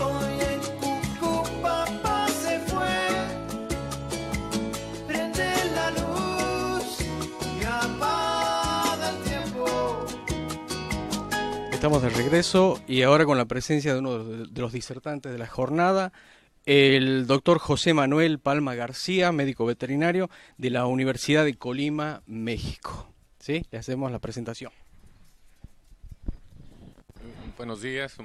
Hoy en Cucú papá se fue, prende la luz y apaga el tiempo. Estamos de regreso y ahora con la presencia de uno de los disertantes de la jornada, el doctor José Manuel Palma García, médico veterinario de la Universidad de Colima, México. ¿Sí? Le hacemos la presentación. Buenos días.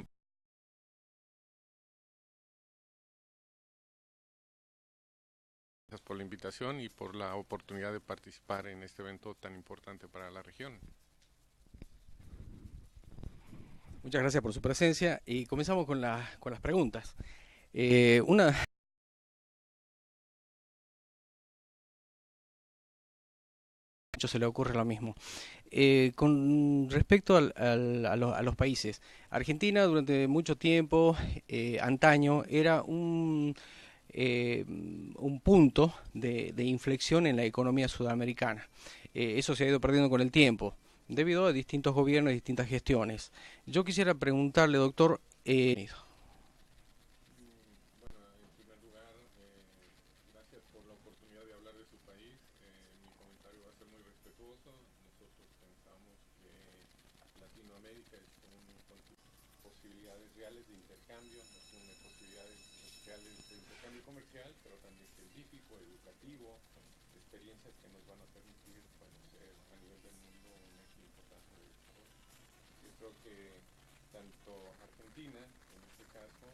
Gracias por la invitación y por la oportunidad de participar en este evento tan importante para la región. Muchas gracias por su presencia y comenzamos con las preguntas. Una se le ocurre lo mismo. Con respecto a los países, Argentina durante mucho tiempo, antaño, era un punto de inflexión en la economía sudamericana. Eso se ha ido perdiendo con el tiempo, debido a distintos gobiernos y distintas gestiones. Yo quisiera preguntarle, doctor, Bueno, en primer lugar, gracias por la oportunidad de hablar de su país. Mi comentario va a ser muy respetuoso. Nosotros pensamos que Latinoamérica es posibilidades reales de intercambio, nos une posibilidades reales de intercambio comercial, pero también científico, educativo, experiencias que nos van a permitir conocer a nivel del mundo un eje importante de desarrollo. Yo creo que tanto Argentina, en este caso,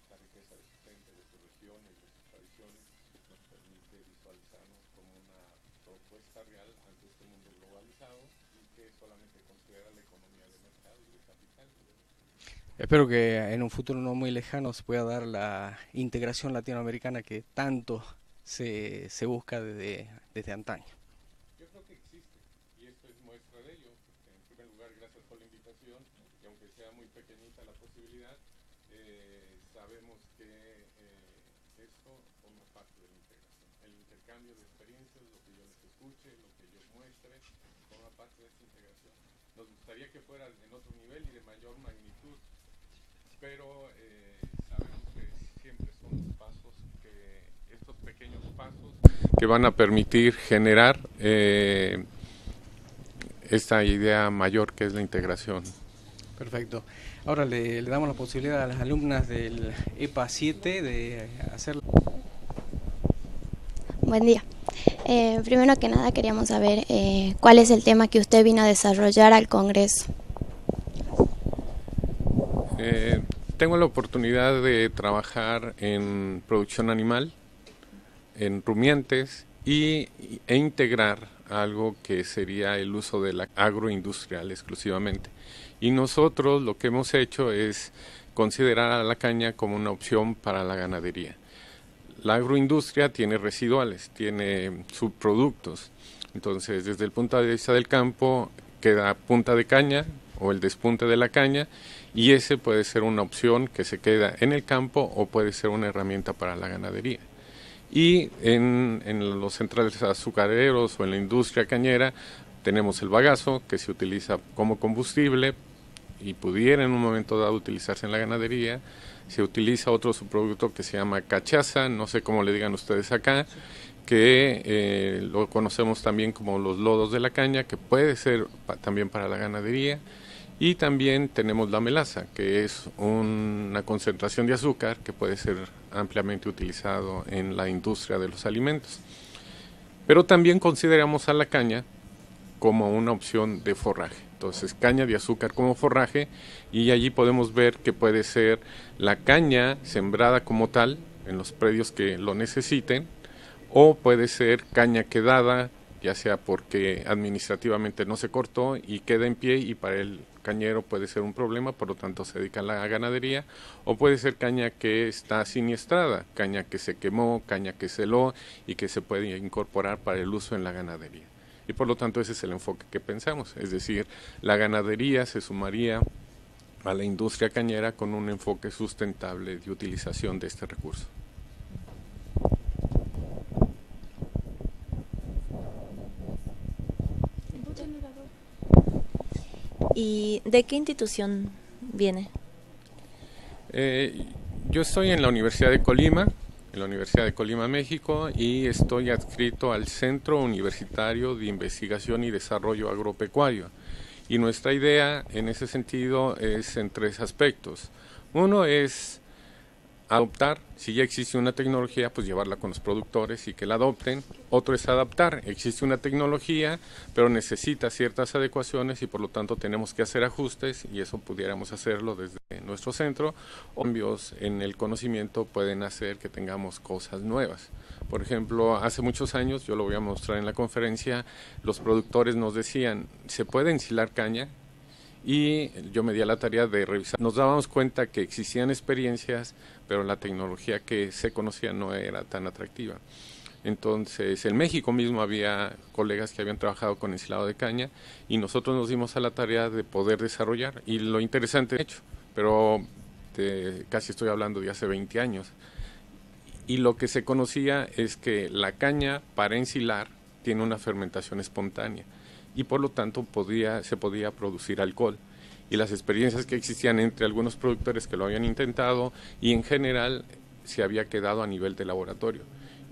la riqueza de su gente, de sus regiones, de sus tradiciones, nos permite visualizarnos como una propuesta real ante este mundo globalizado y que solamente considera la economía de mercado y de capital. espero que en un futuro no muy lejano se pueda dar la integración latinoamericana que tanto se busca desde antaño. Yo creo que existe y esto es muestra de ello. En primer lugar, gracias por la invitación y aunque sea muy pequeñita la posibilidad, sabemos que esto forma parte de la integración. El intercambio de experiencias, lo que yo les escuche, lo que yo muestre, forma parte de esta integración. Nos gustaría que fuera en otro nivel y de mayor magnitud, pero sabemos que siempre son los pasos, estos pequeños pasos que van a permitir generar esta idea mayor que es la integración. Perfecto. Ahora le damos la posibilidad a las alumnas del EPA 7 de hacer... Buen día. Primero que nada queríamos saber cuál es el tema que usted vino a desarrollar al Congreso. Tengo la oportunidad de trabajar en producción animal, en rumiantes e integrar algo que sería el uso de la agroindustrial exclusivamente. Y nosotros lo que hemos hecho es considerar a la caña como una opción para la ganadería. La agroindustria tiene residuales, tiene subproductos. Entonces, desde el punto de vista del campo, queda punta de caña o el despunte de la caña, y ese puede ser una opción que se queda en el campo o puede ser una herramienta para la ganadería. Y en los centrales azucareros o en la industria cañera tenemos el bagazo que se utiliza como combustible y pudiera en un momento dado utilizarse en la ganadería. Se utiliza otro subproducto que se llama cachaza, no sé cómo le digan ustedes acá, que lo conocemos también como los lodos de la caña, que puede ser también para la ganadería. Y también tenemos la melaza, que es una concentración de azúcar que puede ser ampliamente utilizado en la industria de los alimentos. Pero también consideramos a la caña como una opción de forraje. Entonces, caña de azúcar como forraje, y allí podemos ver que puede ser la caña sembrada como tal en los predios que lo necesiten, o puede ser caña quedada, ya sea porque administrativamente no se cortó y queda en pie y para el cañero puede ser un problema, por lo tanto se dedica a la ganadería, o puede ser caña que está siniestrada, caña que se quemó, caña que se heló y que se puede incorporar para el uso en la ganadería. Y por lo tanto ese es el enfoque que pensamos, es decir, la ganadería se sumaría a la industria cañera con un enfoque sustentable de utilización de este recurso. ¿Y de qué institución viene? Yo estoy en la Universidad de Colima, México, y estoy adscrito al Centro Universitario de Investigación y Desarrollo Agropecuario. Y nuestra idea en ese sentido es en tres aspectos. Uno es adoptar, si ya existe una tecnología, pues llevarla con los productores y que la adopten. Otro es adaptar, existe una tecnología, pero necesita ciertas adecuaciones y por lo tanto tenemos que hacer ajustes y eso pudiéramos hacerlo desde nuestro centro. Cambios en el conocimiento pueden hacer que tengamos cosas nuevas. Por ejemplo, hace muchos años, yo lo voy a mostrar en la conferencia, los productores nos decían, ¿se puede ensilar caña? Y yo me di a la tarea de revisar. Nos dábamos cuenta que existían experiencias, pero la tecnología que se conocía no era tan atractiva. Entonces, en México mismo había colegas que habían trabajado con ensilado de caña y nosotros nos dimos a la tarea de poder desarrollar. Y lo interesante, hecho, pero casi estoy hablando de hace 20 años. Y lo que se conocía es que la caña para ensilar tiene una fermentación espontánea y por lo tanto se podía producir alcohol. Y las experiencias que existían entre algunos productores que lo habían intentado y en general se había quedado a nivel de laboratorio.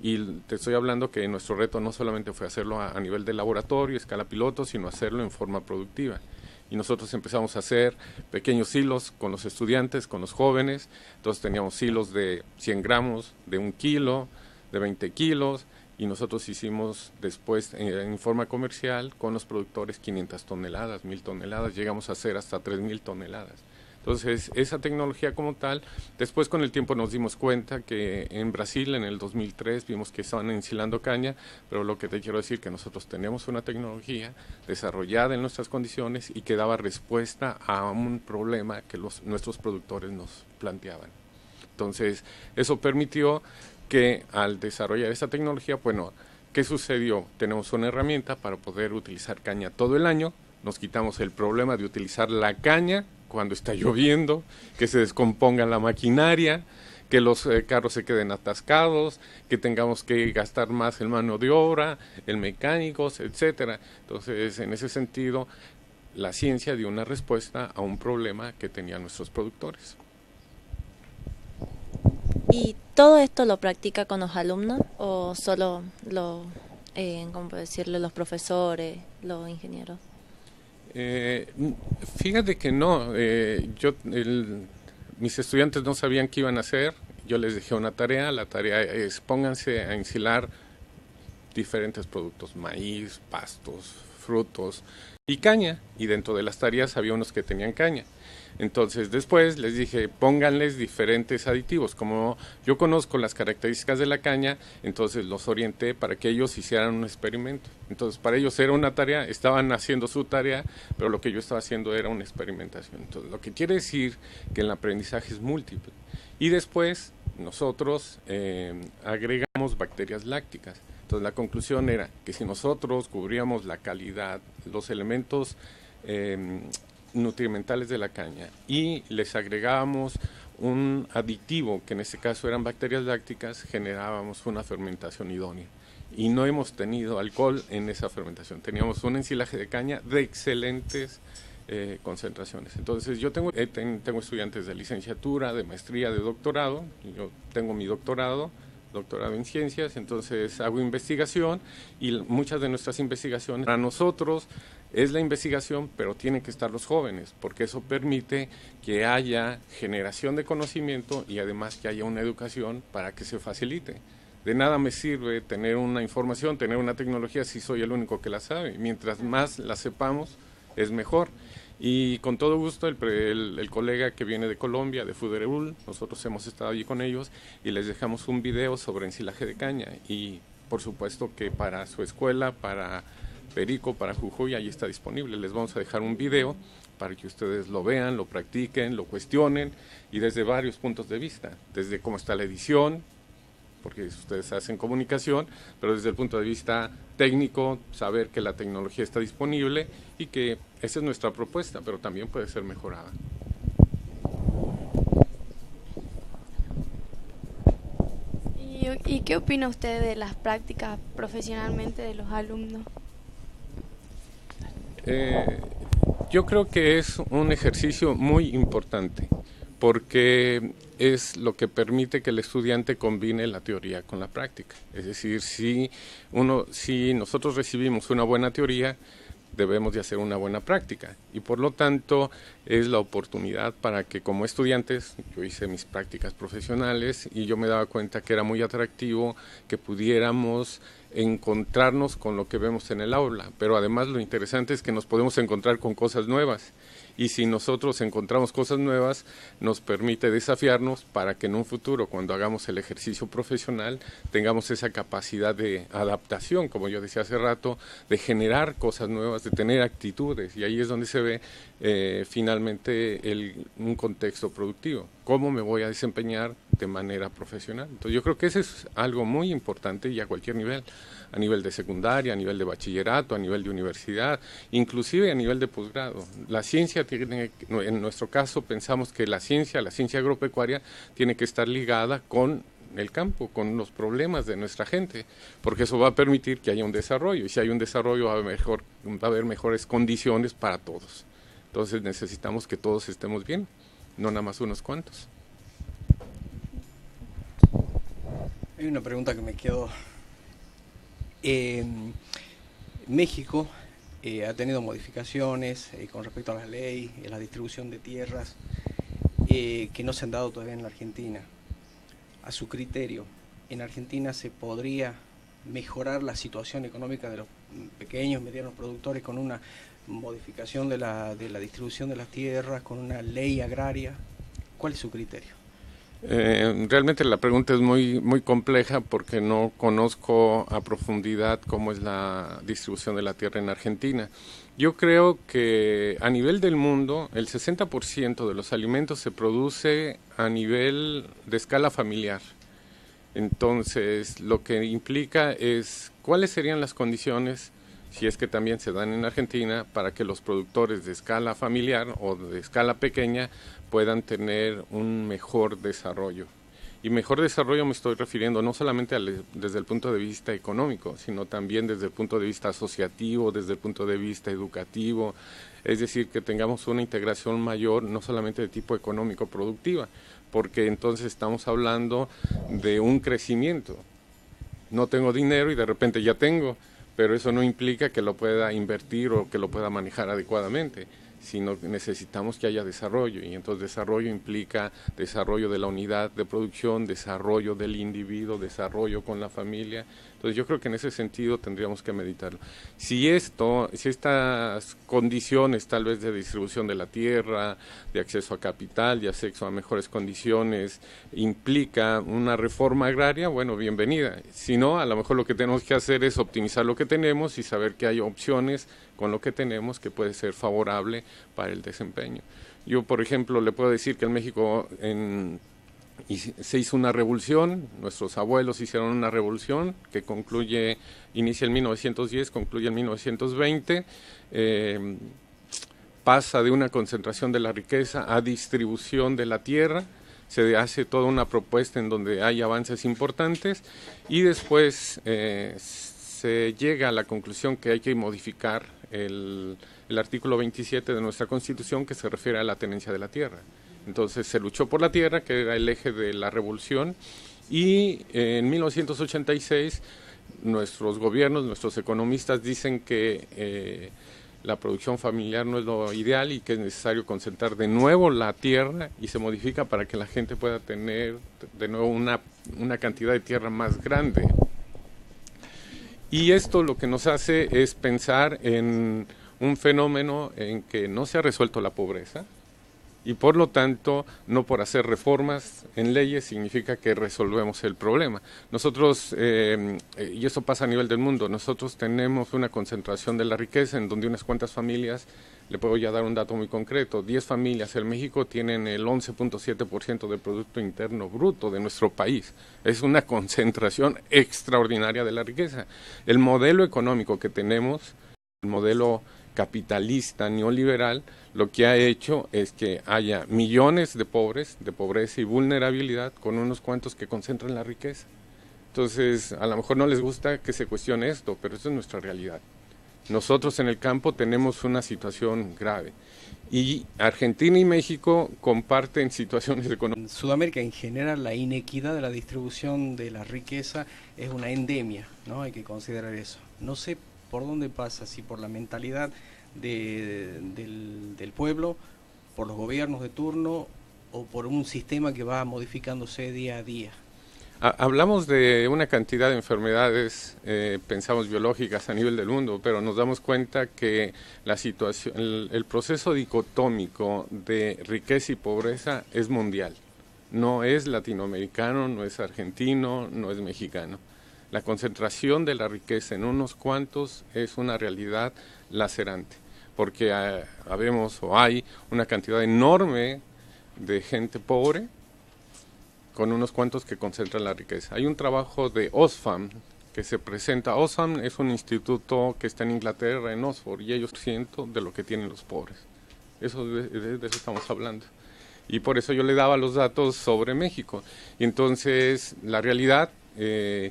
Y te estoy hablando que nuestro reto no solamente fue hacerlo a nivel de laboratorio, escala piloto, sino hacerlo en forma productiva. Y nosotros empezamos a hacer pequeños silos con los estudiantes, con los jóvenes. Entonces teníamos silos de 100 gramos, de 1 kilo, de 20 kilos. Y nosotros hicimos después en forma comercial con los productores 500 toneladas, 1000 toneladas, llegamos a hacer hasta 3000 toneladas. Entonces, esa tecnología como tal, después con el tiempo nos dimos cuenta que en Brasil en el 2003 vimos que estaban ensilando caña, pero lo que te quiero decir que nosotros tenemos una tecnología desarrollada en nuestras condiciones y que daba respuesta a un problema que nuestros productores nos planteaban. Entonces, eso permitió que al desarrollar esta tecnología, bueno, ¿qué sucedió? Tenemos una herramienta para poder utilizar caña todo el año, nos quitamos el problema de utilizar la caña cuando está lloviendo, que se descomponga la maquinaria, que los carros se queden atascados, que tengamos que gastar más en mano de obra, en mecánicos, etcétera. Entonces, en ese sentido, la ciencia dio una respuesta a un problema que tenían nuestros productores. ¿Y todo esto lo practica con los alumnos o solo ¿cómo puedo decirlo, los profesores, los ingenieros? Fíjate que no, mis estudiantes no sabían qué iban a hacer, yo les dejé una tarea, la tarea es pónganse a ensilar diferentes productos, maíz, pastos, frutos y caña, y dentro de las tareas había unos que tenían caña. Entonces después les dije, pónganles diferentes aditivos. Como yo conozco las características de la caña, entonces los orienté para que ellos hicieran un experimento. Entonces para ellos era una tarea, estaban haciendo su tarea, pero lo que yo estaba haciendo era una experimentación. Entonces lo que quiere decir que el aprendizaje es múltiple. Y después nosotros agregamos bacterias lácticas. Entonces la conclusión era que si nosotros cubríamos la calidad, los elementos nutrimentales de la caña y les agregábamos un aditivo, que en este caso eran bacterias lácticas, generábamos una fermentación idónea. Y no hemos tenido alcohol en esa fermentación, teníamos un ensilaje de caña de excelentes concentraciones. Entonces yo tengo estudiantes de licenciatura, de maestría, de doctorado, yo tengo mi doctorado en ciencias, entonces hago investigación y muchas de nuestras investigaciones para nosotros es la investigación, pero tienen que estar los jóvenes, porque eso permite que haya generación de conocimiento y además que haya una educación para que se facilite. De nada me sirve tener una información, tener una tecnología si soy el único que la sabe. Mientras más la sepamos, es mejor. Y con todo gusto el colega que viene de Colombia, de Fuderul, nosotros hemos estado allí con ellos y les dejamos un video sobre ensilaje de caña y por supuesto que para su escuela, para Perico, para Jujuy, ahí está disponible. Les vamos a dejar un video para que ustedes lo vean, lo practiquen, lo cuestionen y desde varios puntos de vista, desde cómo está la edición, porque ustedes hacen comunicación, pero desde el punto de vista técnico, saber que la tecnología está disponible y que esa es nuestra propuesta, pero también puede ser mejorada. ¿Y qué opina usted de las prácticas profesionalmente de los alumnos? Yo creo que es un ejercicio muy importante porque es lo que permite que el estudiante combine la teoría con la práctica. Es decir, si nosotros recibimos una buena teoría, debemos de hacer una buena práctica y por lo tanto es la oportunidad para que como estudiantes, yo hice mis prácticas profesionales y yo me daba cuenta que era muy atractivo que pudiéramos encontrarnos con lo que vemos en el aula, pero además lo interesante es que nos podemos encontrar con cosas nuevas y si nosotros encontramos cosas nuevas nos permite desafiarnos para que en un futuro cuando hagamos el ejercicio profesional tengamos esa capacidad de adaptación, como yo decía hace rato, de generar cosas nuevas, de tener actitudes y ahí es donde se ve finalmente un contexto productivo, cómo me voy a desempeñar de manera profesional. Entonces yo creo que eso es algo muy importante y a cualquier nivel, a nivel de secundaria, a nivel de bachillerato, a nivel de universidad, inclusive a nivel de posgrado. La ciencia tiene, en nuestro caso pensamos que la ciencia agropecuaria tiene que estar ligada con el campo, con los problemas de nuestra gente, porque eso va a permitir que haya un desarrollo y si hay un desarrollo va a haber mejores condiciones para todos. Entonces necesitamos que todos estemos bien, no nada más unos cuantos. Hay una pregunta que me quedó. México ha tenido modificaciones con respecto a la ley, la distribución de tierras, que no se han dado todavía en la Argentina. A su criterio, ¿en Argentina se podría mejorar la situación económica de los pequeños y medianos productores con una modificación de la distribución de las tierras, con una ley agraria? ¿Cuál es su criterio? Realmente la pregunta es muy compleja porque no conozco a profundidad cómo es la distribución de la tierra en Argentina. Yo creo que a nivel del mundo el 60% de los alimentos se produce a nivel de escala familiar. Entonces lo que implica es cuáles serían las condiciones, si es que también se dan en Argentina, para que los productores de escala familiar o de escala pequeña puedan tener un mejor desarrollo. Y mejor desarrollo me estoy refiriendo no solamente desde el punto de vista económico, sino también desde el punto de vista asociativo, desde el punto de vista educativo, es decir, que tengamos una integración mayor, no solamente de tipo económico productiva, porque entonces estamos hablando de un crecimiento. No tengo dinero y de repente ya tengo, pero eso no implica que lo pueda invertir o que lo pueda manejar adecuadamente, sino que necesitamos que haya desarrollo, y entonces desarrollo implica desarrollo de la unidad de producción, desarrollo del individuo, desarrollo con la familia. Entonces yo creo que en ese sentido tendríamos que meditarlo. Si estas condiciones tal vez de distribución de la tierra, de acceso a capital, de acceso a mejores condiciones, implica una reforma agraria, bueno, bienvenida. Si no, a lo mejor lo que tenemos que hacer es optimizar lo que tenemos y saber que hay opciones con lo que tenemos que puede ser favorable para el desempeño. Yo, por ejemplo, le puedo decir que en México se hizo una revolución, nuestros abuelos hicieron una revolución que inicia en 1910, concluye en 1920, pasa de una concentración de la riqueza a distribución de la tierra, se hace toda una propuesta en donde hay avances importantes y después se llega a la conclusión que hay que modificar el artículo 27 de nuestra Constitución que se refiere a la tenencia de la tierra. Entonces se luchó por la tierra, que era el eje de la revolución, y en 1986 nuestros gobiernos, nuestros economistas dicen que la producción familiar no es lo ideal y que es necesario concentrar de nuevo la tierra y se modifica para que la gente pueda tener de nuevo una cantidad de tierra más grande. Y esto lo que nos hace es pensar en un fenómeno en que no se ha resuelto la pobreza y por lo tanto no por hacer reformas en leyes significa que resolvemos el problema. Nosotros, y eso pasa a nivel del mundo, nosotros tenemos una concentración de la riqueza en donde unas cuantas familias, le puedo ya dar un dato muy concreto, 10 familias en México tienen el 11.7% del Producto Interno Bruto de nuestro país. Es una concentración extraordinaria de la riqueza. El modelo económico que tenemos, el modelo capitalista neoliberal, lo que ha hecho es que haya millones de pobres, de pobreza y vulnerabilidad, con unos cuantos que concentran la riqueza. Entonces, a lo mejor no les gusta que se cuestione esto, pero eso es nuestra realidad. Nosotros en el campo tenemos una situación grave. Y Argentina y México comparten situaciones económicas. En Sudamérica en general la inequidad de la distribución de la riqueza es una endemia, ¿no? Hay que considerar eso. No sé por dónde pasa, si por la mentalidad del pueblo, por los gobiernos de turno o por un sistema que va modificándose día a día. Hablamos de una cantidad de enfermedades, pensamos biológicas a nivel del mundo, pero nos damos cuenta que la situación, el proceso dicotómico de riqueza y pobreza es mundial. No es latinoamericano, no es argentino, no es mexicano. La concentración de la riqueza en unos cuantos es una realidad lacerante, porque habemos o hay una cantidad enorme de gente pobre con unos cuantos que concentran la riqueza. Hay un trabajo de Oxfam que se presenta. Oxfam es un instituto que está en Inglaterra, en Oxford, y ellos sienten de lo que tienen los pobres. De eso estamos hablando. Y por eso yo le daba los datos sobre México. Y entonces, la realidad, de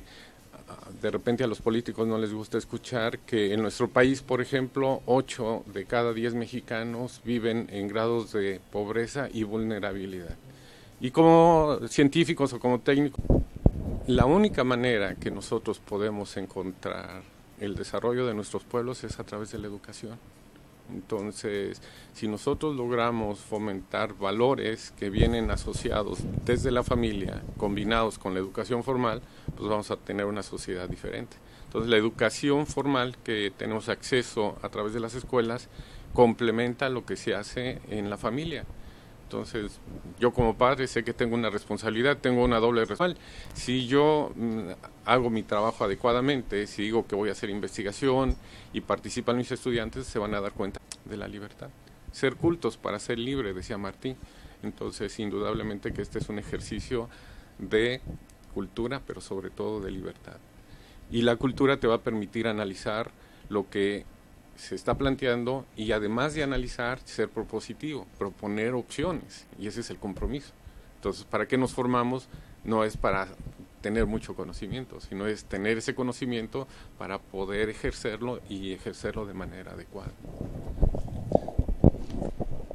repente a los políticos no les gusta escuchar que en nuestro país, por ejemplo, 8 de cada 10 mexicanos viven en grados de pobreza y vulnerabilidad. Y como científicos o como técnicos, la única manera que nosotros podemos encontrar el desarrollo de nuestros pueblos es a través de la educación. Entonces, si nosotros logramos fomentar valores que vienen asociados desde la familia, combinados con la educación formal, pues vamos a tener una sociedad diferente. Entonces, la educación formal que tenemos acceso a través de las escuelas complementa lo que se hace en la familia. Entonces, yo como padre sé que tengo una responsabilidad, tengo una doble responsabilidad. Si yo hago mi trabajo adecuadamente, si digo que voy a hacer investigación y participan mis estudiantes, se van a dar cuenta de la libertad. Ser cultos para ser libre, decía Martí. Entonces, indudablemente que este es un ejercicio de cultura, pero sobre todo de libertad. Y la cultura te va a permitir analizar lo que se está planteando y además de analizar, ser propositivo, proponer opciones, y ese es el compromiso. Entonces, ¿para qué nos formamos? No es para tener mucho conocimiento, sino es tener ese conocimiento para poder ejercerlo y ejercerlo de manera adecuada.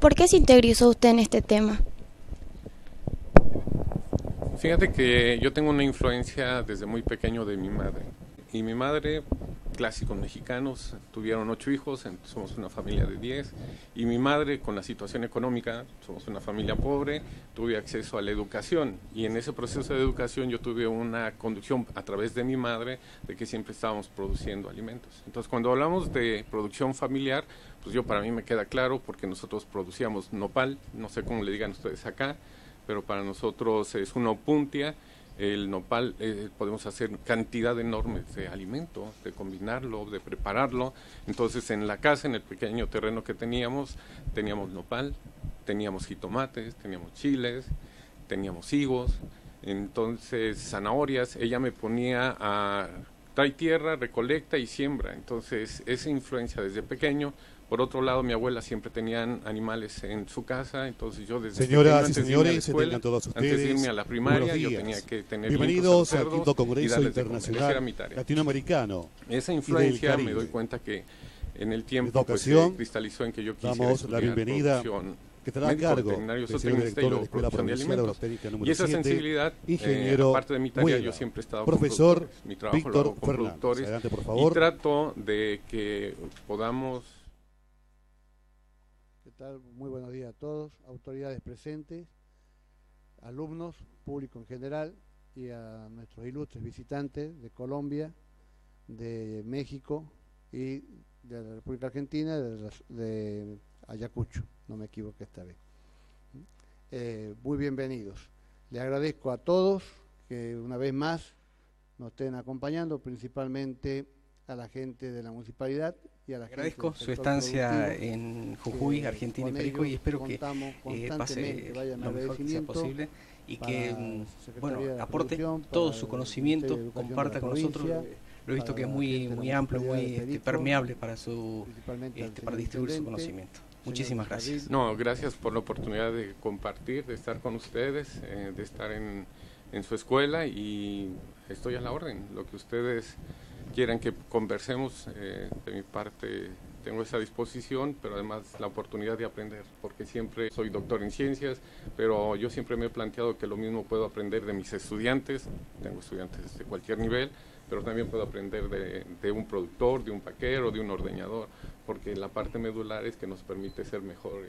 ¿Por qué se interesó usted en este tema? Fíjate que yo tengo una influencia desde muy pequeño de mi madre, y mi madre, clásicos mexicanos, tuvieron 8 hijos, somos una familia de 10, y mi madre, con la situación económica, somos una familia pobre, tuve acceso a la educación, y en ese proceso de educación yo tuve una conducción a través de mi madre de que siempre estábamos produciendo alimentos. Entonces, cuando hablamos de producción familiar, pues para mí me queda claro, porque nosotros producíamos nopal, no sé cómo le digan ustedes acá, pero para nosotros es una opuntia. El nopal, podemos hacer cantidad enorme de alimento, de combinarlo, de prepararlo. Entonces, en la casa, en el pequeño terreno que teníamos nopal, teníamos jitomates, teníamos chiles, teníamos higos, entonces zanahorias. Ella me ponía a trae tierra, recolecta y siembra. Entonces, esa influencia desde pequeño. Por otro lado, mi abuela siempre tenían animales en su casa, entonces yo desde Señoras y señores, tengan todos ustedes, antes de irme a la primaria, yo tenía que tener bienvenidos al quinto Congreso Internacional Latinoamericano. Esa influencia me doy cuenta que en el tiempo se cristalizó en que yo quisiera damos la bienvenida que estará a cargo del señor director de la Escuela Provincial Agrotécnica número 7, y esa sensibilidad, ingeniero parte de mi tarea, yo siempre he estado profesor con mi trabajo Víctor lo hago con Fernández. productores. Adelante, por favor. Y trato de que podamos... ¿Qué tal? Muy buenos días a todos, autoridades presentes, alumnos, público en general, y a nuestros ilustres visitantes de Colombia, de México y de la República Argentina, de Ayacucho, no me equivoqué esta vez. Muy bienvenidos. Les agradezco a todos que una vez más nos estén acompañando, principalmente a la gente de la municipalidad y a la Agradezco gente su estancia en Jujuy, Argentina y Perico, y espero que pase lo mejor que sea posible y que aporte todo su conocimiento, comparta con nosotros. Lo he visto que es muy amplio, muy permeable para para distribuir su conocimiento. Muchísimas gracias. No, gracias por la oportunidad de compartir, de estar con ustedes, de estar en su escuela, y estoy a la orden. Lo que ustedes quieran que conversemos, de mi parte tengo esa disposición, pero además la oportunidad de aprender, porque siempre soy doctor en ciencias, pero yo siempre me he planteado que lo mismo puedo aprender de mis estudiantes, tengo estudiantes de cualquier nivel, pero también puedo aprender de un productor, de un paquero, de un ordeñador, porque la parte medular es que nos permite ser mejores.